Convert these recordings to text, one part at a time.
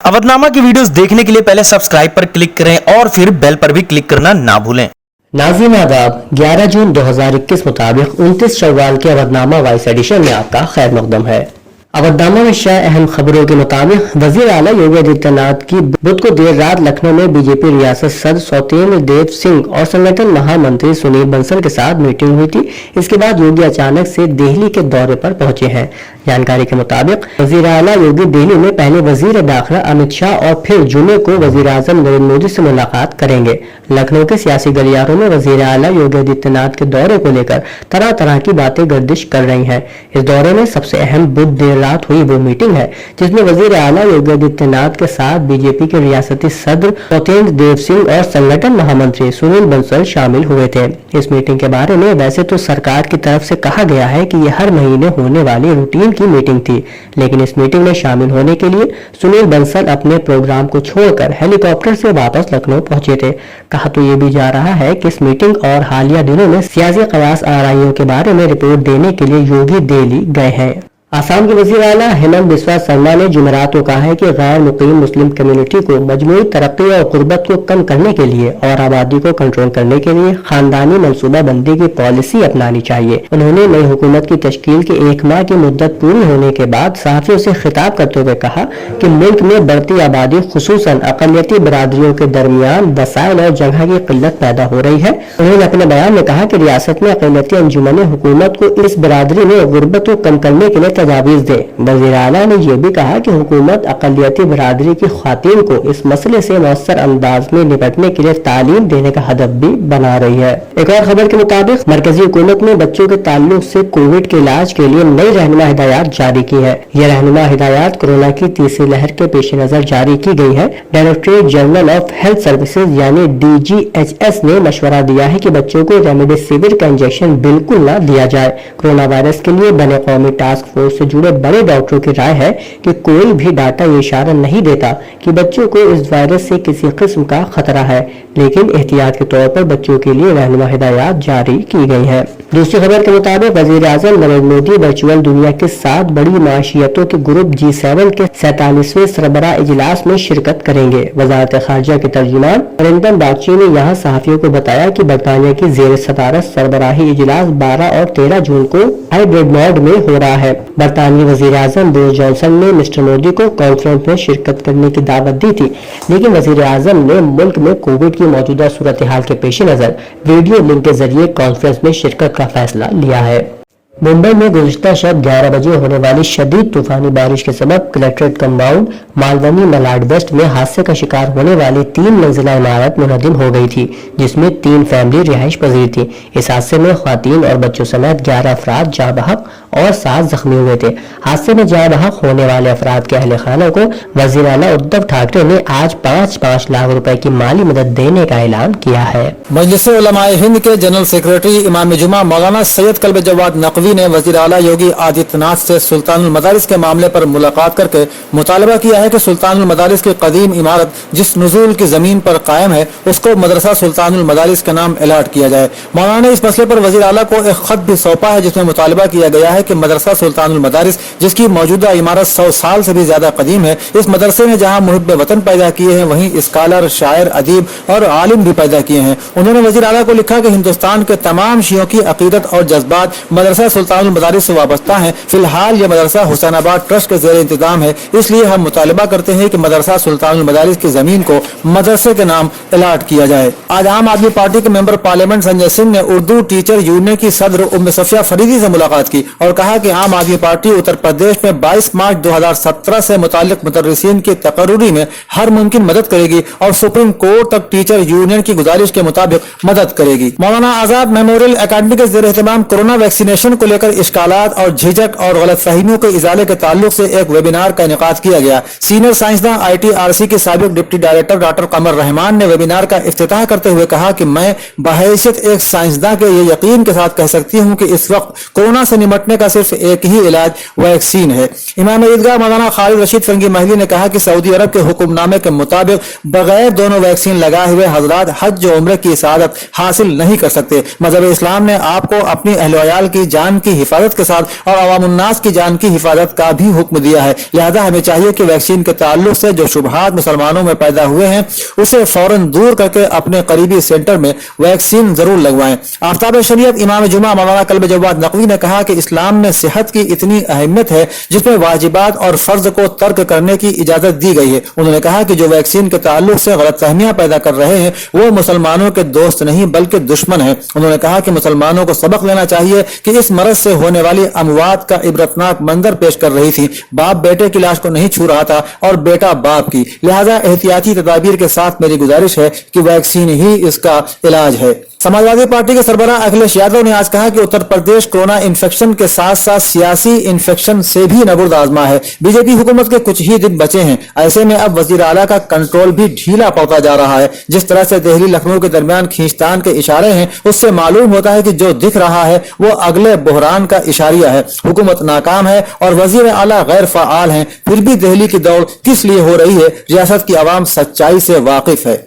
अवधनामा की वीडियोस देखने के लिए पहले सब्सक्राइब पर क्लिक करें और फिर बेल पर भी क्लिक करना ना भूलें। नाज़रीन आदाब, 11 जून 2021 मुताबिक 29 शव्वाल के अवधनामा वॉइस एडिशन में आपका खैर मकदम है। अवधनामा में शाह अहम खबरों के मुताबिक वजीर आला योगी आदित्यनाथ की बुध को देर रात लखनऊ में बीजेपी रियासत सदर सौतेन्द्र देव सिंह और संगठन महामंत्री सुनील बंसल के साथ मीटिंग हुई थी। इसके बाद योगी अचानक से दिल्ली के दौरे पर पहुंचे हैं। जानकारी के मुताबिक वजीर आला योगी दिल्ली में पहले वजीर दाखिला अमित शाह और फिर जुमे को वजीर आजम नरेंद्र मोदी से मुलाकात करेंगे। लखनऊ के सियासी गलियारों में वजीर आला योगी आदित्यनाथ के दौरे को लेकर तरह तरह की बातें गर्दिश कर रही हैं। इस दौरे में सबसे अहम बुध देर रात हुई वो मीटिंग है जिसमें वजीर आला योगी आदित्यनाथ के साथ बीजेपी के रियासती सदर सौतेन्द्र देव सिंह और संगठन महामंत्री सुनील बंसल शामिल हुए थे। इस मीटिंग के बारे में वैसे तो सरकार की तरफ से कहा गया है कि यह हर महीने होने वाली रूटीन की मीटिंग थी, लेकिन इस मीटिंग में शामिल होने के लिए सुनील बंसल अपने प्रोग्राम को छोड़कर हेलीकॉप्टर से वापस लखनऊ पहुंचे थे। कहा तो ये भी जा रहा है कि इस मीटिंग और हालिया दिनों में सियासी कयास आराइयों के बारे में रिपोर्ट देने के लिए योगी दिल्ली गए हैं। आसाम के वजीर आला हेमंत बिस्वा शर्मा ने जुमेरात को कहा है कि गैर मुकीम मुस्लिम कम्युनिटी को मजमूई तरक्की और गुर्बत को कम करने के लिए और आबादी को कंट्रोल करने के लिए खानदानी मनसूबा बंदी की पॉलिसी अपनानी चाहिए। उन्होंने नई हुकूमत की तश्कील के 1 माह की मुद्दत पूरी होने के बाद सहाफियों से खिताब करते हुए कहा कि मुल्क में बढ़ती आबादी खुसूसन अक़लियती बरादरियों के दरमियान वसाइल और जगह की किल्लत पैदा हो रही है। उन्होंने अपने बयान में कहा कि रियासत में अक़लियती अंजुमन हुकूमत को इस बरादरी में गुर्बत को कम करने के लिए तजावीज दे। वज़ीर आला ने यह भी कहा कि हुकूमत अक़लियती बरादरी की ख़वातीन को इस मसले से मौसर अंदाज में निपटने के लिए तालीम देने का हदफ भी बना रही है। एक और खबर के मुताबिक मरकजी हुकूमत ने बच्चों के ताल्लुक से कोविड के इलाज के लिए नई रहनुमा हिदायत जारी की है। यह रहनुमा हिदायत कोरोना की तीसरी लहर के पेश नजर जारी की गई है। Directorate general of health services यानी DGHS ने मशवरा दिया है कि बच्चों को रेमडेसिविर का इंजेक्शन बिल्कुल न दिया जाए। कोरोना वायरस के लिए बने कौमी टास्क फोर्स से जुड़े बड़े डॉक्टरों की राय है कि कोई भी डाटा ये इशारा नहीं देता कि बच्चों को इस वायरस से किसी किस्म का खतरा है, लेकिन एहतियात के तौर पर बच्चों के लिए रहनुमा हिदायत जारी की गई है। दूसरी खबर के मुताबिक वजीर आजम नरेंद्र मोदी वर्चुअल दुनिया के 7 बड़ी माशियतों के ग्रुप G7 के 47वें सरबराह इजलास में शिरकत करेंगे। वजारत खारजा के तर्जुमान अरिंदम बागची ने यहाँ सहाफियों को बताया कि बरतानिया की जेर सदारत सरबराही इजलास 12 और 13 जून को हाइब्रिड मोड में हो रहा है। बरतानवी वजीर आजम बोरिस जॉनसन ने मिस्टर मोदी को कॉन्फ्रेंस में शिरकत करने की दावत दी थी, लेकिन वजीर आजम ने मुल्क में कोविड की मौजूदा सूरत हाल के पेश नजर वीडियो लिंक के जरिए कॉन्फ्रेंस में शिरकत का फैसला लिया है। मुंबई में गुज़िश्ता शब 11 बजे होने वाली शदीद तूफानी बारिश के सबब collectorate compound Malvani Malad west में हादसे का शिकार होने वाली 3 मंजिला इमारत मुनहदिम हो गई थी, जिसमें 3 फैमिली रिहाइश पजीर थी। इस हादसे में ख्वातीन और बच्चों समेत 11 अफराद जाँ बहक और 7 जख्मी हुए थे। हादसे में जाँ बहक होने वाले अफराद के अहले खाना को वज़ीर आला उद्धव ठाकरे ने आज 5-5 लाख रुपए की माली मदद देने का ऐलान किया है। मजलिस उलमाए हिंद के जनरल सेक्रेटरी इमाम जुमा मौलाना सैयद कल्ब जवाद नकवी ने वज़ीर आला योगी आदित्यनाथ से सुल्तानुल मदारिस के मामले पर मुलाकात करके मुतालबा किया है कि सुल्तानुल मदारिस की कदीम इमारत जिस नुज़ूल की जमीन पर कायम है उसको मदरसा सुल्तानुल मदारिस का नाम अलॉट किया जाए। मौलाना ने इस मसले पर वज़ीर आला को एक खत भी सौंपा है जिसमें मुतालबा किया गया है कि मदरसा सुल्तानुल मदारिस जिसकी मौजूदा इमारत 100 साल से भी ज्यादा कदीम है, इस मदरसे में जहाँ मुहिब्बे वतन पैदा किए हैं वहीं स्कॉलर, शायर, अदीब और आलिम भी पैदा किए हैं। उन्होंने वज़ीर आला को लिखा कि हिंदुस्तान के तमाम शियों की अकीदत और जज्बात मदरसा सुल्तानुल मदारिस से वाबस्ता है। फिलहाल यह मदरसा हुसैनाबाद ट्रस्ट के ज़ेरे इंतजाम है, इसलिए हम मुतालबा करते हैं कि मदरसा सुल्तानुल मदारिस की जमीन को मदरसे के नाम अलॉट किया जाए। आज आम आदमी पार्टी के मेंबर पार्लियामेंट संजय सिंह ने उर्दू टीचर यूनियन की सदर उम्मे सफिया फरीदी से मुलाकात की और कहा कि आम आदमी पार्टी उत्तर प्रदेश में 22 मार्च 2017 से मुताल्लिक मुदर्रिसीन की तकर्रुरी में हर मुमकिन मदद करेगी और सुप्रीम कोर्ट तक टीचर यूनियन की गुजारिश के मुताबिक मदद करेगी। मौलाना आजाद मेमोरियल अकेडमी के ज़ेरे एहतमाम कोरोना वैक्सीनेशन को लेकर इश्कालात और झिझक और गलतफहमियों के इजाले के ताल्लुक से एक वेबिनार का इनेकाद किया गया। सीनियर साइंसदान ITRC के साबिक डिप्टी डायरेक्टर डॉक्टर कमर रहमान ने वेबिनार का इफ्तिताह करते हुए कहा कि मैं बहैसियत एक साइंसदान के ये यकीन के साथ कह सकती हूँ कि इस वक्त कोरोना से निपटने का सिर्फ एक ही इलाज वैक्सीन है। इमाम ईदगाह मौलाना खालिद रशीद फरंगी महली ने कहा कि सऊदी अरब के हुक्मनामे के मुताबिक बगैर दोनों वैक्सीन लगाए हुए हजरात हज और उम्रे की सआदत हासिल नहीं कर सकते। मजहब इस्लाम ने आपको अपनी अहल वयाल की जान جان کی حفاظت کے ساتھ اور عوام الناس کی جان کی حفاظت کا بھی حکم دیا ہے. لہذا ہمیں چاہیے کہ ویکسین کے تعلق سے جو شبہات مسلمانوں میں پیدا ہوئے ہیں اسے فوراً دور کر کے اپنے قریبی سینٹر میں ویکسین ضرور لگوائیں. آفتاب شریعت امام جمعہ مولانا کلب جواد نقوی نے کہا کہ اسلام میں صحت کی اتنی اہمیت ہے جس میں واجبات اور فرض کو ترک کرنے کی اجازت دی گئی ہے. انہوں نے کہا کہ جو ویکسین کے تعلق سے غلط فہمیاں پیدا کر رہے ہیں وہ مسلمانوں کے دوست نہیں بلکہ دشمن ہیں. انہوں نے کہا کہ مسلمانوں کو سبق لینا چاہیے کہ اس مرض سے ہونے والی اموات کا عبرتناک منظر پیش کر رہی تھی. باپ بیٹے کی لاش کو نہیں چھو رہا تھا اور بیٹا باپ کی. لہذا احتیاطی تدابیر کے ساتھ میری گزارش ہے کہ ویکسین ہی اس کا علاج ہے. سماجوادی پارٹی کے سربراہ اکھلیش یادو نے آج کہا کہ اتر پردیش کورونا انفیکشن کے ساتھ ساتھ سیاسی انفیکشن سے بھی نبرد آزما ہے. بی جے پی حکومت کے کچھ ہی دن بچے ہیں. ایسے میں اب وزیر اعلیٰ کا کنٹرول بھی ڈھیلا پڑتا جا رہا ہے. جس طرح سے دہلی لکھنؤ کے درمیان کھینچتان کے اشارے ہیں اس سے معلوم ہوتا ہے کہ جو دکھ رہا ہے وہ اگلے بحران کا اشاریہ ہے. حکومت ناکام ہے اور وزیر اعلیٰ غیر فعال ہیں. پھر بھی دہلی کی دوڑ کس لیے ہو رہی ہے؟ ریاست کی عوام سچائی سے واقف ہے.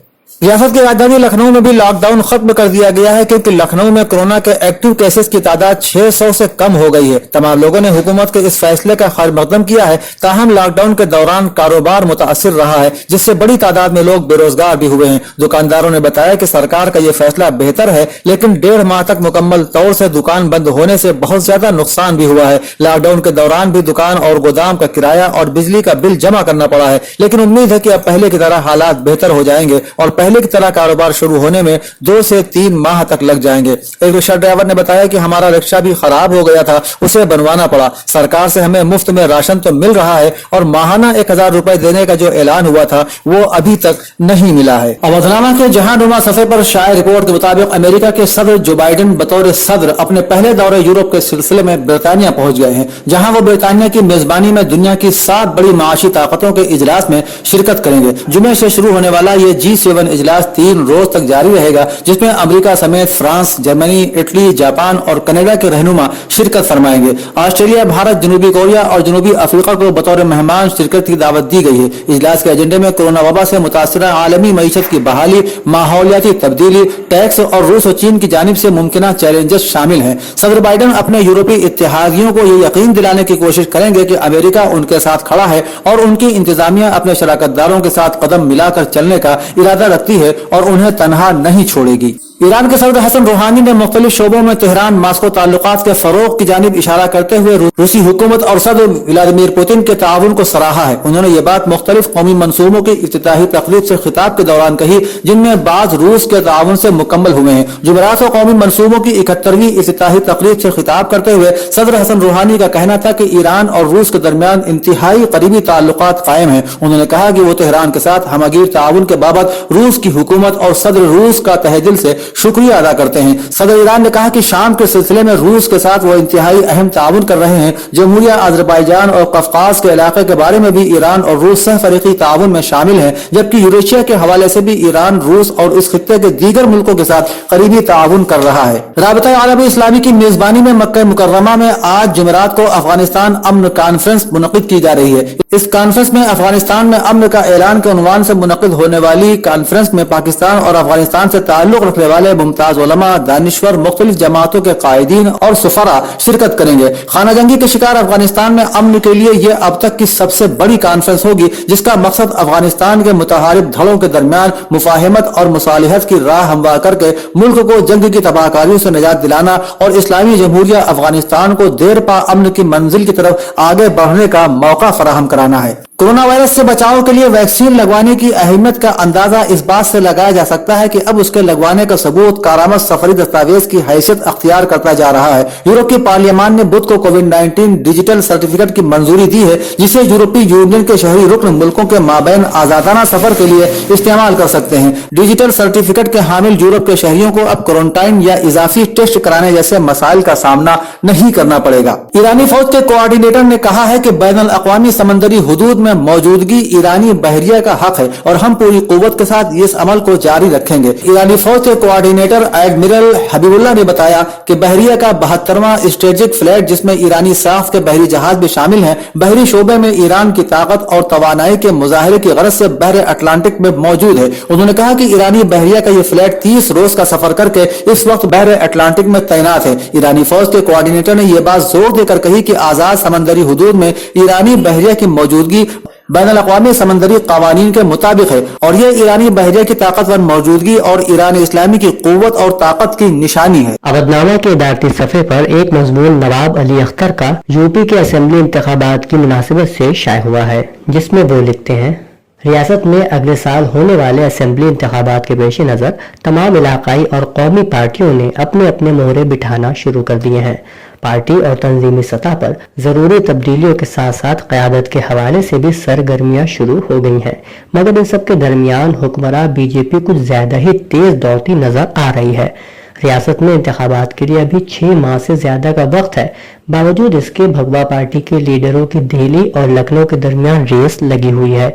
ریاست کی راجدھانی لکھنؤ میں بھی لاک ڈاؤن ختم کر دیا گیا ہے کیونکہ لکھنؤ میں کورونا کے ایکٹیو کیسز کی تعداد 600 سے کم ہو گئی ہے. تمام لوگوں نے حکومت کے اس فیصلے کا خیر مقدم کیا ہے. تاہم لاک ڈاؤن کے دوران کاروبار متاثر رہا ہے جس سے بڑی تعداد میں لوگ بے روزگار بھی ہوئے ہیں. دکانداروں نے بتایا کہ سرکار کا یہ فیصلہ بہتر ہے لیکن 1.5 ماہ تک مکمل طور سے دکان بند ہونے سے بہت زیادہ نقصان بھی ہوا ہے. لاک ڈاؤن کے دوران بھی دکان اور گودام کا کرایہ اور بجلی کا بل جمع کرنا پڑا ہے لیکن امید ہے کہ اب پہلے کی طرح حالات بہتر ہو جائیں گے اور پہلے کی طرح کاروبار شروع ہونے میں 2 سے 3 ماہ تک لگ جائیں گے. ایک رکشہ ڈرائیور نے بتایا کہ ہمارا رکشہ بھی خراب ہو گیا تھا, اسے بنوانا پڑا. سرکار سے ہمیں مفت میں راشن تو مل رہا ہے اور ماہانہ 1000 روپے دینے کا جو اعلان ہوا تھا وہ ابھی تک نہیں ملا ہے. اودھنامہ کے جہاں نما صفحے پر شائع رپورٹ کے مطابق امریکہ کے صدر جو بائیڈن بطور صدر اپنے پہلے دورے یورپ کے سلسلے میں برطانیہ پہنچ گئے ہیں, جہاں وہ برطانیہ کی میزبانی میں دنیا کی 7 بڑی معاشی طاقتوں کے اجلاس میں شرکت کریں گے. جمعے سے شروع ہونے والا یہ G7 اجلاس 3 روز تک جاری رہے گا جس میں امریکہ سمیت فرانس, جرمنی, اٹلی, جاپان اور کینیڈا کے رہنما شرکت فرمائیں گے. آسٹریلیا, بھارت, جنوبی کوریا اور جنوبی افریقہ کو بطور مہمان شرکت کی دعوت دی گئی ہے. اجلاس کے ایجنڈے میں کورونا وبا سے متاثرہ عالمی معیشت کی بحالی, ماحولیاتی تبدیلی, ٹیکس اور روس اور چین کی جانب سے ممکنہ چیلنجز شامل ہیں. صدر بائیڈن اپنے یورپی اتحادیوں کو یہ یقین دلانے کی کوشش کریں گے کہ امریکہ ان کے ساتھ کھڑا ہے اور ان کی انتظامیہ اپنے شراکت داروں کے ساتھ قدم ملا کر چلنے کا ارادہ رکھتی ہے اور انہیں تنہا نہیں چھوڑے گی. ایران کے صدر حسن روحانی نے مختلف شعبوں میں تہران ماسکو تعلقات کے فروغ کی جانب اشارہ کرتے ہوئے روسی حکومت اور صدر ولادیمیر پوتن کے تعاون کو سراہا ہے. انہوں نے یہ بات مختلف قومی منصوبوں کی افتتاحی تقریب سے خطاب کے دوران کہی جن میں بعض روس کے تعاون سے مکمل ہوئے ہیں. جمعرات کو قومی منصوبوں کی 71ویں افتتاحی تقریب سے خطاب کرتے ہوئے صدر حسن روحانی کا کہنا تھا کہ ایران اور روس کے درمیان انتہائی قریبی تعلقات قائم ہیں. انہوں نے کہا کہ وہ تہران کے ساتھ ہمگیر تعاون کے بابت روس کی حکومت اور صدر روس کا تہہ دل سے شکریہ ادا کرتے ہیں. صدر ایران نے کہا کہ شام کے سلسلے میں روس کے ساتھ وہ انتہائی اہم تعاون کر رہے ہیں. جمہوریہ آذربائیجان اور قفقاز کے علاقے کے بارے میں بھی ایران اور روس سہ فریقی تعاون میں شامل ہیں, جبکہ یوریشیا کے حوالے سے بھی ایران روس اور اس خطے کے دیگر ملکوں کے ساتھ قریبی تعاون کر رہا ہے. رابطہ عالم اسلامی کی میزبانی میں مکہ مکرمہ میں آج جمعرات کو افغانستان امن کانفرنس منعقد کی جا رہی ہے. اس کانفرنس میں افغانستان میں امن کا اعلان کے عنوان سے منعقد ہونے والی کانفرنس میں پاکستان اور افغانستان سے تعلق رکھنے والے ممتاز علماء, دانشور, مختلف جماعتوں کے قائدین اور سفراء شرکت کریں گے. خانہ جنگی کے شکار افغانستان میں امن کے لیے یہ اب تک کی سب سے بڑی کانفرنس ہوگی جس کا مقصد افغانستان کے متحارب دھڑوں کے درمیان مفاہمت اور مصالحت کی راہ ہموار کر کے ملک کو جنگ کی تباہ کاریوں سے نجات دلانا اور اسلامی جمہوریہ افغانستان کو دیر پا امن کی منزل کی طرف آگے بڑھنے کا موقع فراہم کرانا ہے. کورونا وائرس سے بچاؤ کے لیے ویکسین لگوانے کی اہمیت کا اندازہ اس بات سے لگایا جا سکتا ہے کہ اب اس کے لگوانے کا ثبوت کارآمد سفری دستاویز کی حیثیت اختیار کرتا جا رہا ہے. یورپ کی پارلیمان نے بدھ کو کووڈ-19 ڈیجیٹل سرٹیفکیٹ کی منظوری دی ہے جسے یورپی یونین کے شہری رکن ملکوں کے مابین آزادانہ سفر کے لیے استعمال کر سکتے ہیں. ڈیجیٹل سرٹیفکیٹ کے حامل یورپ کے شہریوں کو اب کوارنٹائن یا اضافی ٹیسٹ کرانے جیسے مسائل کا سامنا نہیں کرنا پڑے گا. ایرانی فوج کے کوآرڈینیٹر نے کہا ہے کہ بین الاقوامی سمندری حدود میں में मौजूदगी ईरानी बहरिया का हक है और हम पूरी कुव्वत के साथ इस अमल को जारी रखेंगे। ईरानी फौज के कोऑर्डिनेटर एडमिरल हबीबुल्लाह ने बताया कि बहरिया का 72वां स्ट्रेटेजिक फ्लैट, जिसमें ईरानी साख के बहरी जहाज भी शामिल हैं, बहरी शोबे में ईरान की ताकत और तवानाई के मुजाहरे की गरज से बहरे अटलांटिक में मौजूद है। उन्होंने कहा कि ईरानी बहरिया का ये फ्लैट 30 रोज का सफर करके इस वक्त बहरे अटलांटिक में तैनात है। ईरानी फौज के कोऑर्डिनेटर ने यह बात जोर देकर कही कि आजाद समंदरी हुदूद में ईरानी बहरिया की मौजूदगी बैनुल-अक़वामी समंदरी कवानीन के मुताबिक है और यह ईरानी बहरिया की ताकतवर मौजूदगी और ईरान इस्लामी की कुव्वत और ताकत की निशानी है। अवधनामा के इदारती सफ़े पर एक मजमून नवाब अली अख्तर का यूपी के असेंबली इंतखाबात की मुनासिबत से शाये हुआ है, जिसमें वो लिखते हैं, रियासत में अगले साल होने वाले असेंबली इंतखाबात के पेश नज़र तमाम इलाकाई और कौमी पार्टियों ने अपने अपने मोहरे बिठाना शुरू कर दिए हैं। पार्टी और तंजीमी सतह पर जरूरी तब्दीलियों के साथ साथ क़यादत के हवाले से भी सरगर्मियां शुरू हो गई हैं, मगर इन सब के दरमियान हुक्मरान बीजेपी कुछ ज्यादा ही तेज दौड़ती नजर आ रही है। रियासत में इंतखाबात के लिए अभी 6 माह से ज्यादा का वक्त है। बावजूद इसके भगवा पार्टी के लीडरों की दिल्ली और लखनऊ के दरमियान रेस लगी हुई है।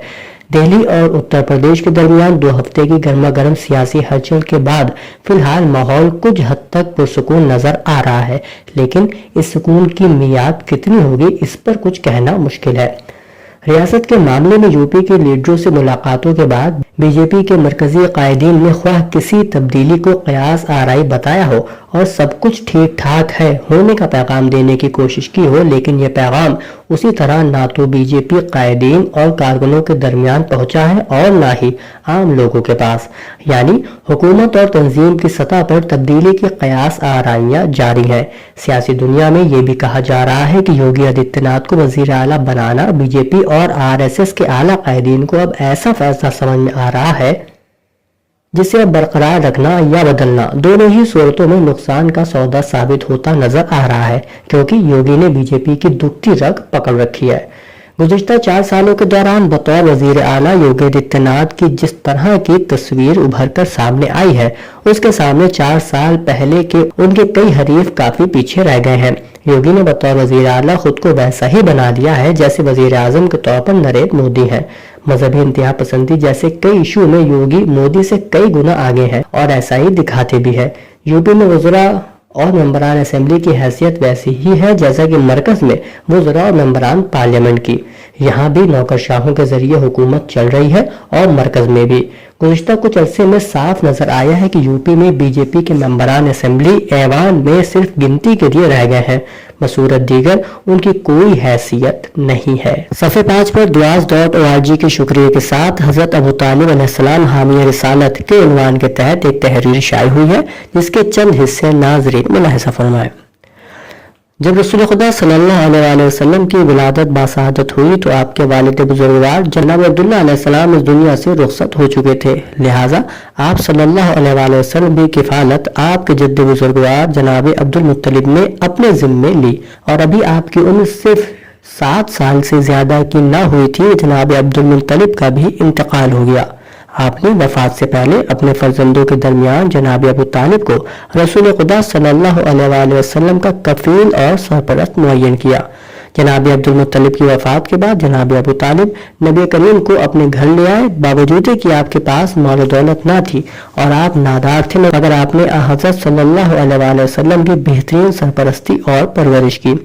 दिल्ली और उत्तर प्रदेश के दरमियान 2 हफ्ते की गर्मा गर्म सियासी हलचल के बाद फिलहाल माहौल कुछ हद तक पुरसुकून नजर आ रहा है, लेकिन इस सुकून की मियाद कितनी होगी इस पर कुछ कहना मुश्किल है। रियासत के मामले में यूपी के लीडरों से मुलाकातों के बाद बीजेपी के मरकजी कायदीन ने ख्वाह किसी तब्दीली को कयास आराई बताया हो और सब कुछ ठीक ठाक है होने का पैगाम देने की कोशिश की हो, लेकिन यह पैगाम उसी तरह ना तो बीजेपी कायदीन और कारकुनों के दरमियान पहुंचा है और ना ही आम लोगों के पास। यानी हुकूमत और तंजीम की सतह पर तब्दीली की कयास आराइयां जारी है। सियासी दुनिया में यह भी कहा जा रहा है कि योगी आदित्यनाथ को वजीर आला बनाना बीजेपी और आरएसएस के आला कायदीन को अब ऐसा फैसला समझ में आ रहा है जिसे अब बरकरार रखना या बदलना दोनों ही सूरतों में नुकसान का सौदा साबित होता नजर आ रहा है, क्योंकि योगी ने बीजेपी की दुखती रग पकड़ रखी है। गुज़िश्ता 4 सालों के दौरान बतौर वजीर आला योगी आदित्यनाथ की जिस तरह की तस्वीर उभर कर सामने आई है, उसके सामने 4 साल पहले के उनके कई हरीफ काफी पीछे रह गए हैं। योगी ने बतौर वजीर आला खुद को वैसा ही बना दिया है जैसे वजीर आजम के तौर पर नरेंद्र मोदी है। मजहबी इंतहा पसंदी जैसे कई इशू में योगी मोदी से कई गुना आगे हैं और ऐसा ही दिखाते भी है। यूपी में वज़रा और मेंबरान असेंबली की हैसियत वैसी ही है जैसा कि मरकज में वज़रा और मेंबरान पार्लियामेंट की। यहाँ भी नौकरशाहों के जरिए हुकूमत चल रही है और मरकज में भी। गुज़िश्ता कुछ अरसे में साफ नजर आया है कि यूपी में बीजेपी के मेंबरान असेंबली ऐवान में सिर्फ गिनती के लिए रह गए हैं, बसूरत दीगर उनकी कोई हैसियत नहीं है। सफ़े 5 पर duaz.org के शुक्रिया के साथ हजरत अबू तालिब अलैहिस्सलाम हामिया रिसालत के उन्वान के तहत एक तहरीर शाये हुई है, जिसके चंद हिस्से नाज़रीन मुलाहिज़ा फरमाएं। जब रसूल खुदा सल्लल्लाहु अलैहि वसल्लम की विलादत बासआदत हुई तो आपके वालिद बुजुर्गवार जनाब अब्दुल्लाह अलैहिस्सलाम इस दुनिया से रुखसत हो चुके थे। लिहाजा आप सल्लल्लाहु अलैहि वसल्लम की किफालत आपके जद्द बुजुर्गवार जनाब अब्दुल मुत्तलिब ने अपने जिम्मे ली और अभी आपकी उम्र सिर्फ 7 साल से ज्यादा की न हुई थी, जनाब अब्दुल मुत्तलिब का भी इंतकाल हो गया। आपने वफात से पहले अपने फर्जंदों के दरमियान जनाब अबू तालिब को रसूल खुदा सल्लल्लाहु अलैहि वसल्लम का कफील और सरपरस्त मुअय्यन किया। जनाब अब्दुल मुत्तलिब की वफात के बाद जनाब अबू तालिब नबी करीम को अपने घर ले आए, बावजूद कि आपके पास माल दौलत न थी और आप नादार थे, मगर आपने हज़रत सल्लल्लाहु अलैहि वसल्लम की बेहतरीन सरपरस्ती और परवरिश की।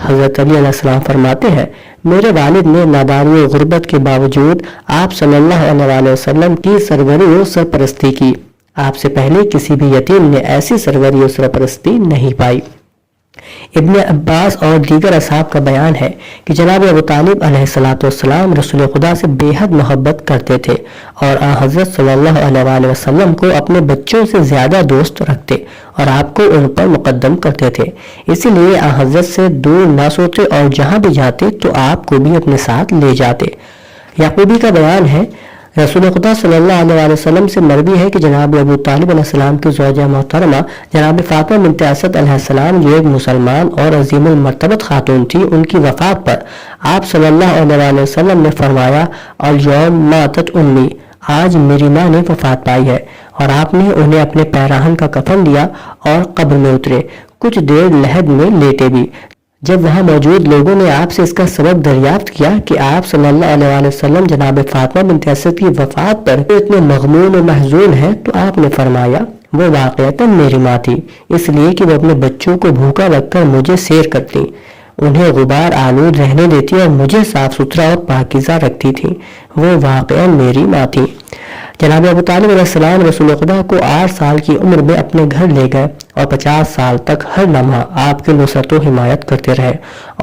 हज़रत अली अलैहिस्सलाम फरमाते हैं, मेरे वालिद ने नादारी और गुर्बत के बावजूद आप सल्लल्लाहु अलैहि वसल्लम की सरवरी और सरपरस्ती की। आपसे पहले किसी भी यतीम ने ऐसी सरवरी और सरपरस्ती नहीं पाई। इब्ने अब्बास और दीगर असहाब का बयान है कि जनाब अबू तालिब अलैहिस्सलाम रसूल खुदा से बेहद मोहब्बत करते थे और हज़रत सल्लल्लाहु अलैहि वसल्लम को अपने बच्चों से ज्यादा दोस्त रखते और आपको उन पर मुकद्दम करते थे। इसीलिए हज़रत से दूर न सोते और जहां भी जाते तो आपको भी अपने साथ ले जाते। याकूबी का बयान है, रसूल खुदा सल्लल्लाहु अलैहि वसल्लम से मरवी है कि जनाब अबू तालिब अलैहिस्सलाम की ज़ौजा मोहतरमा जनाब फातिमा बिन्त असद अलैहिस्सलाम जो एक मुसलमान और अजीमुल मर्तबत खातून थी, उनकी वफात पर आप सल्लल्लाहु अलैहि वसल्लम ने फरमाया, और यौम मातत उम्मी, आज मेरी माँ ने वफात पाई है, और आपने उन्हें अपने पैराहन का कफन दिया और कब्र में उतरे, कुछ देर लहद में लेटे भी। जब वहां मौजूद लोगों ने आपसे इसका सबब दरियाफ्त किया कि आप सल्लल्लाहु अलैहि वसल्लम जनाब फातिमा बिन्त असद की वफात पर इतने मगमून और महजून हैं, तो आपने फरमाया वो वाक़अतन मेरी माँ थी, इसलिए कि वो अपने बच्चों को भूखा रखकर मुझे सैर करती, उन्हें गुबार आलूद रहने देती और मुझे साफ सुथरा और पाकीज़ा रखती थी। वो वाक़अन मेरी माँ थी। जनाब अबू तालिब अलैहिस्सलाम रसूल खुदा को 8 साल की उम्र में अपने घर ले गए और 50 साल तक हर लम्हा आपकी नुसरत व हिमायत करते रहे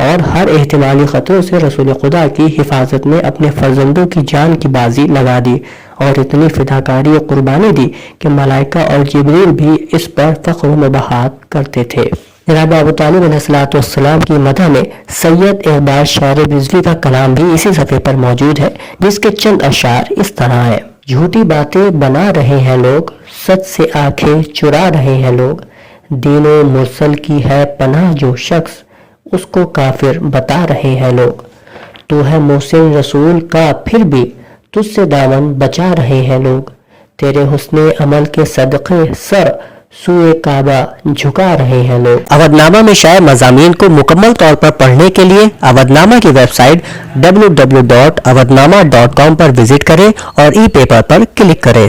और हर एहतिमाली खतरों से रसूल खुदा की हिफाजत में अपने फर्जंदों की जान की बाजी लगा दी और इतनी फिदाकारी और कुर्बानी दी कि मलाइका और जिब्रील भी इस पर फख्र व मुबाहत करते थे। जनाब अबू तालिब अलैहिस्सलाम की मदह में सैयद इकबाल शायर बिजली का कलाम भी इसी सफ़े पर मौजूद है, जिसके चंद अशार इस तरह है। झूठी बातें बना रहे हैं लोग, सच से आंखें चुरा रहे हैं लोग, दीनो मुरसल की है पनाह जो शख्स, उसको काफिर बता रहे हैं लोग। तू है मोहसिन रसूल का फिर भी तुझसे दामन बचा रहे हैं लोग, तेरे हुस्ने अमल के सदक़े सर सूए काबा झुका रहे हैं लोग। अवधनामा में शाये मज़ामीन को मुकम्मल तौर पर पढ़ने के लिए अवधनामा की वेबसाइट www.awadnama.com पर विजिट करें और ई पेपर पर क्लिक करें।